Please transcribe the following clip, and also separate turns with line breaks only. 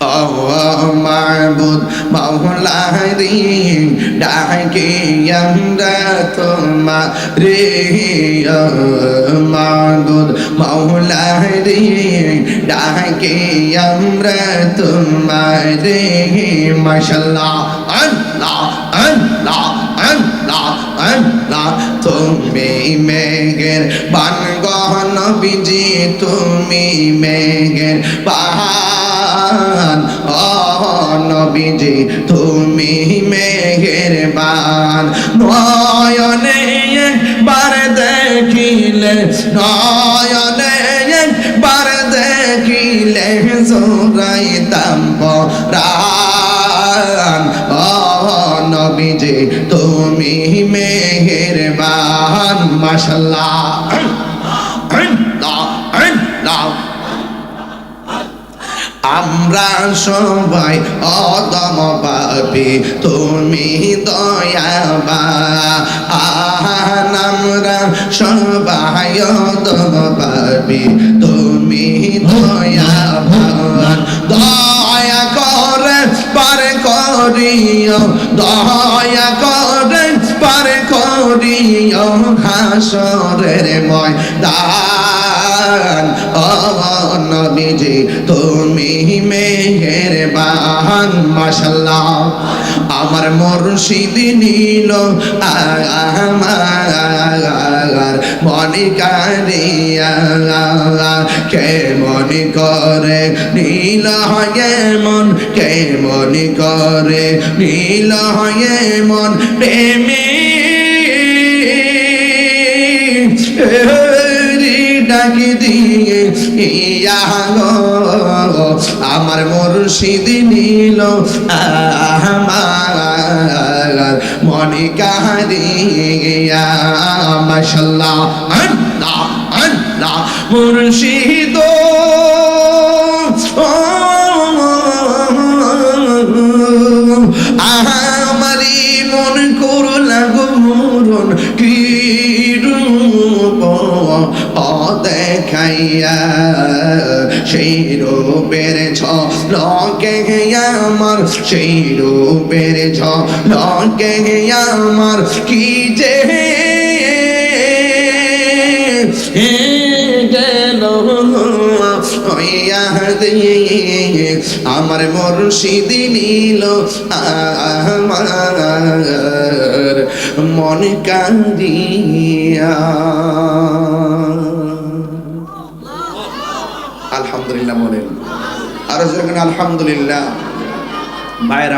ও মাবুদ মাওলারি ডাকি আমরা তোমারে ও মাবুদ মাওলারি ডাকি আমরা তোমারে মাশাআল্লাহ আল্লাহ আল্লাহ আল্লাহ আল্লাহ তুমি মেঘের বান গো নবীজি তুমি মেঘের বান ও নবীজি তুমি মেঘের বান নয়নে একবার দেখিলে নয়নে একবার দেখিলে জোরাইতাম পরাণ ও নবীজি তুমি মেহেরবান মাশাআল্লাহ আমরা সবাই অদম পাপী তুমি দয়াবান আমরা সবাই অদম পাপী তুমি দয়াবান দয়া করে পার করিও দয়া করে পার করিও হাসরের ময়দান ও নবীজি তুমি মেহেরবান মাশাআল্লাহ আমার মুর্শিদ নীল আমার মনে কারিয়া কে মনে করে নীল হয় মন কে মনে করে নীল হয় মন প্রেমে ডাকি দিয়ে ইয়া আমার মুর্শিদ নীল আমার মনে কারিয়া মাশাআল্লাহ আল্লাহ আল্লাহ মুর্শিদ আমারি মন করলা গুরুন কি রূপ দেখাইয়া সেই রূপের ঝলকে আমার সেই রূপের ঝলকে আমার কি যে গেল আমার মুর্শিদ নীল আমার মন কাঁদিয়া আলহামদুলিল্লাহ বলেন আরো যখন আলহামদুলিল্লাহ ভাইরা।